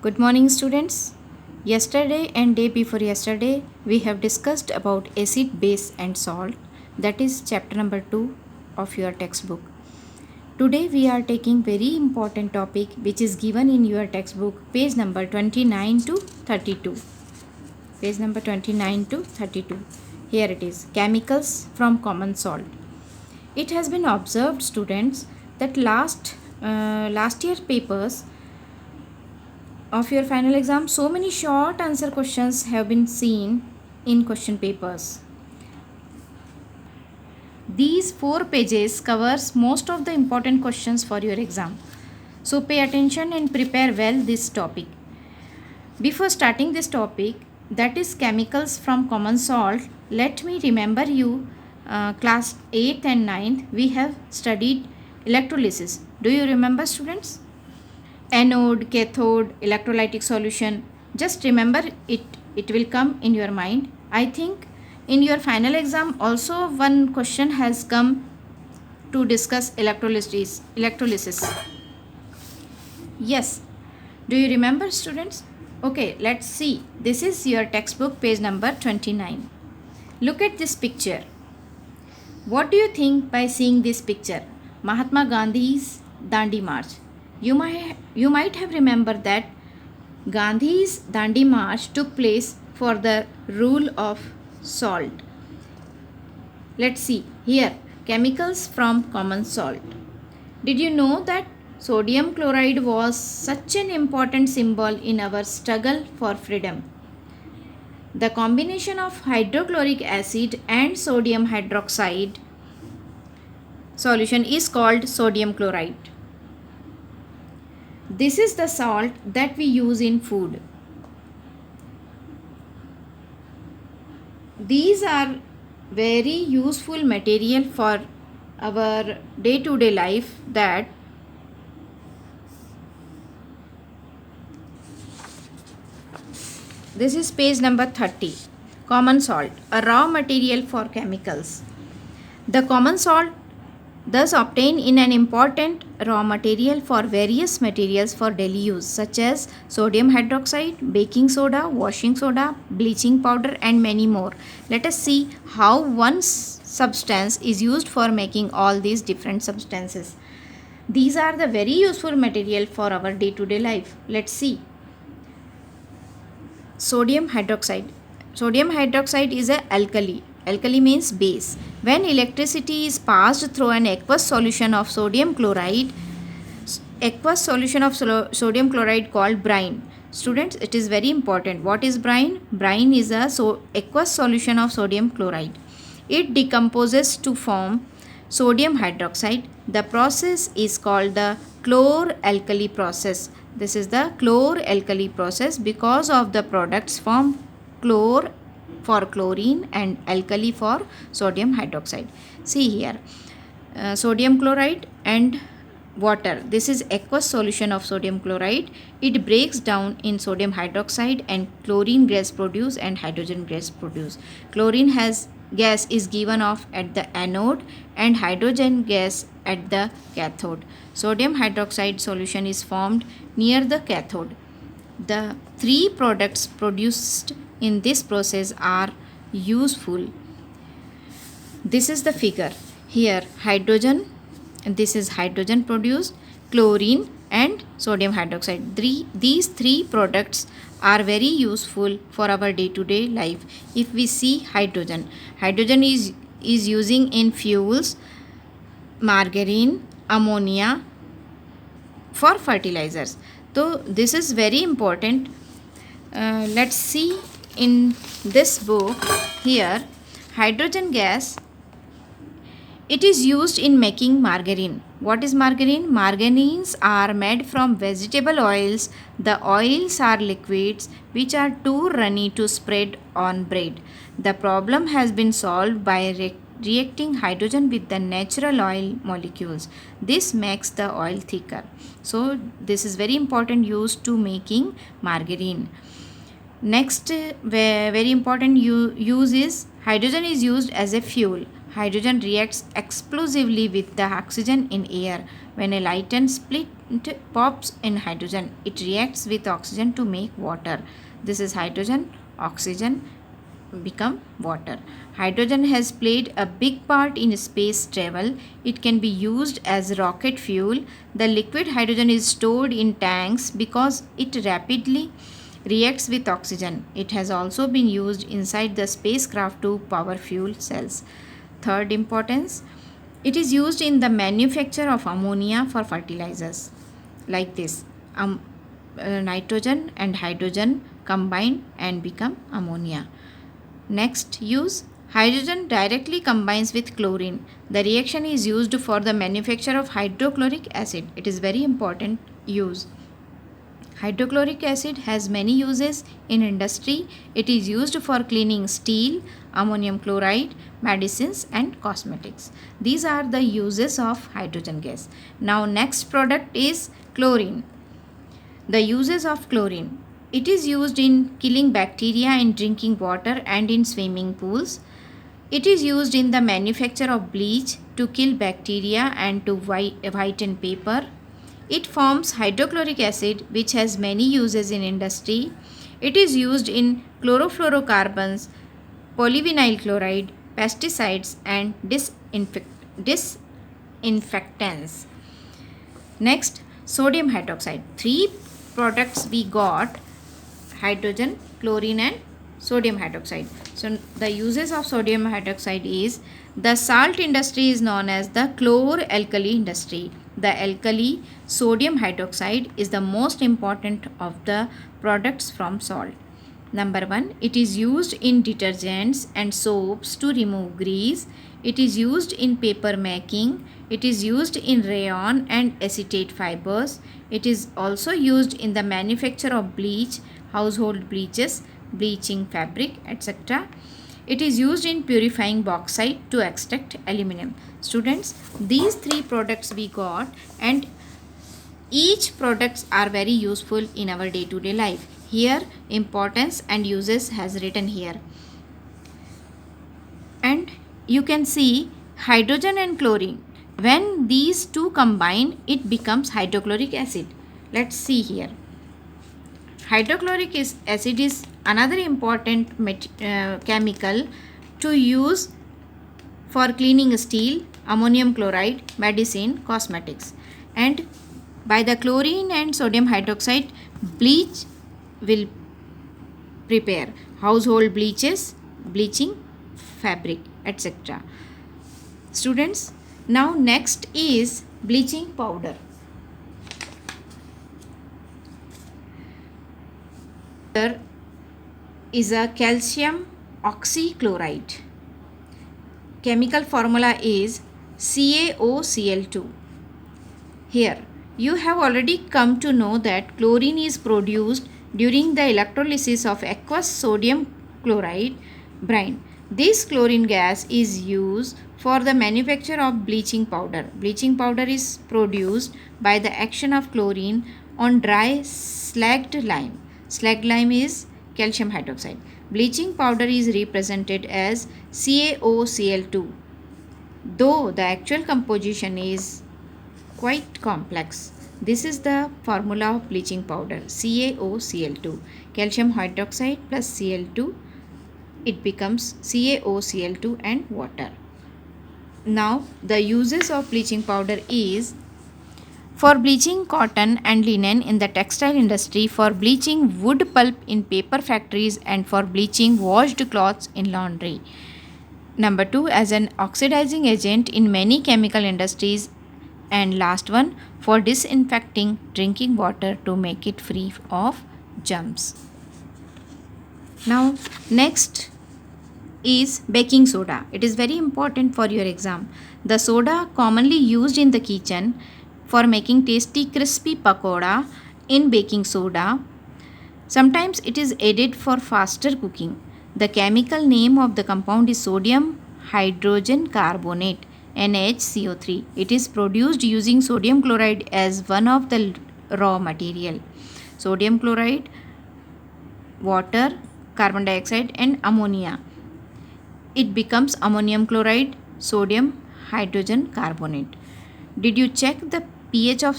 Good morning, students. Yesterday and day before yesterday, we have discussed about acid, base, and salt. That is chapter number 2 of your textbook. Today, we are taking very important topic which is given in your textbook, page number 29 to 32. Page number 29 to 32. Here it is: chemicals from common salt. It has been observed, students, that last year papers of your final exam, so many short answer questions have been seen in question papers. These 4 pages covers most of the important questions for your exam. So pay attention and prepare well this topic. Before starting this topic, that is chemicals from common salt, let me remember you class 8th and 9th we have studied electrolysis. Do you remember, students? Anode, cathode, electrolytic solution. Just remember it will come in your mind. I think in your final exam also one question has come to discuss electrolysis. Yes. Do you remember, students? Okay, let's see. This is your textbook, page number 29. Look at this picture. What do you think by seeing this picture? Mahatma Gandhi's Dandi March. You might have remembered that Gandhi's Dandi March took place for the rule of salt. Let's see here, chemicals from common salt. Did you know that sodium chloride was such an important symbol in our struggle for freedom? The combination of hydrochloric acid and sodium hydroxide solution is called sodium chloride. This is the salt that we use in food. These are very useful material for our day-to-day life. That this is page number 30. Common salt, a raw material for chemicals. The common salt thus obtained in an important raw material for various materials for daily use, such as sodium hydroxide, baking soda, washing soda, bleaching powder, and many more. Let us see how one substance is used for making all these different substances. These are the very useful material for our day-to-day life. Let's see. Sodium hydroxide. Sodium hydroxide is an alkali. Alkali means base. When electricity is passed through an aqueous solution of sodium chloride, sodium chloride called brine. Students, it is very important. What is brine? Brine is a aqueous solution of sodium chloride. It decomposes to form sodium hydroxide. The process is called the chlor-alkali process. This is the chlor-alkali process because of the products from chlor for chlorine and alkali for sodium hydroxide. See here, sodium chloride and water. This is aqueous solution of sodium chloride. It breaks down in sodium hydroxide and chlorine gas produce and hydrogen gas produce. Chlorine gas is given off at the anode and hydrogen gas at the cathode. Sodium hydroxide solution is formed near the cathode. The 3 products produced in this process are useful. This is the figure. Here hydrogen, and this is hydrogen produced, chlorine and sodium hydroxide. These 3 products are very useful for our day-to-day life. If we see hydrogen is using in fuels, margarine, ammonia, for fertilizers. So this is very important. Let's see in this book here, hydrogen gas. It is used in making margarine. What is margarine? Margarines are made from vegetable oils. The oils are liquids which are too runny to spread on bread. The problem has been solved by reacting hydrogen with the natural oil molecules. This makes the oil thicker. So this is very important used to making margarine. Next very important use is hydrogen is used as a fuel. Hydrogen reacts explosively with the oxygen in air. When a light and split pops in hydrogen. It reacts with oxygen to make water. This is hydrogen, oxygen become water. Hydrogen has played a big part in space travel. It can be used as rocket fuel. The liquid hydrogen is stored in tanks because it rapidly reacts with oxygen. It has also been used inside the spacecraft to power fuel cells. Third importance, it is used in the manufacture of ammonia for fertilizers. Like this, nitrogen and hydrogen combine and become ammonia. Next use, hydrogen directly combines with chlorine. The reaction is used for the manufacture of hydrochloric acid. It is very important use. Hydrochloric acid has many uses in industry. It is used for cleaning steel, ammonium chloride, medicines and cosmetics. These are the uses of hydrogen gas. Now next product is chlorine. The uses of chlorine. It is used in killing bacteria in drinking water and in swimming pools. It is used in the manufacture of bleach to kill bacteria and to whiten paper. It forms hydrochloric acid, which has many uses in industry. It is used in chlorofluorocarbons, polyvinyl chloride, pesticides and disinfectants. Next, sodium hydroxide. Three products we got: hydrogen, chlorine and sodium hydroxide. So the uses of sodium hydroxide is, the salt industry is known as the chlor-alkali industry. The alkali sodium hydroxide is the most important of the products from salt. Number 1, it is used in detergents and soaps to remove grease. It is used in paper making. It is used in rayon and acetate fibers. It is also used in the manufacture of bleach, household bleaches, bleaching fabric, etc. It is used in purifying bauxite to extract aluminum. Students, these three products we got, and each products are very useful in our day-to-day life. Here importance and uses has written here. And you can see hydrogen and chlorine. When these two combine, it becomes hydrochloric acid. Let's see here. Hydrochloric acid is another important chemical to use for cleaning steel, ammonium chloride, medicine, cosmetics. And by the chlorine and sodium hydroxide, bleach will prepare, household bleaches, bleaching fabric, etc. Students, now next is bleaching powder. There is a calcium oxychloride. Chemical formula is CaOCl2. Here you have already come to know that chlorine is produced during the electrolysis of aqueous sodium chloride brine. This chlorine gas is used for the manufacture of bleaching powder. Bleaching powder is produced by the action of chlorine on dry slagged lime. Slagged lime is calcium hydroxide. Bleaching powder is represented as CaOCl2, though the actual composition is quite complex. This is the formula of bleaching powder, CaOCl2. Calcium hydroxide plus Cl2, it becomes CaOCl2 and water. Now the uses of bleaching powder is for bleaching cotton and linen in the textile industry, for bleaching wood pulp in paper factories, and for bleaching washed cloths in laundry. Number 2, as an oxidizing agent in many chemical industries. And last one, for disinfecting drinking water to make it free of germs. Now next is baking soda. It is very important for your exam. The soda commonly used in the kitchen for making tasty crispy pakoda in baking soda. Sometimes it is added for faster cooking. The chemical name of the compound is sodium hydrogen carbonate, NaHCO3. It is produced using sodium chloride as one of the raw material. Sodium chloride, water, carbon dioxide and ammonia. It becomes ammonium chloride, sodium hydrogen carbonate. Did you check the pH of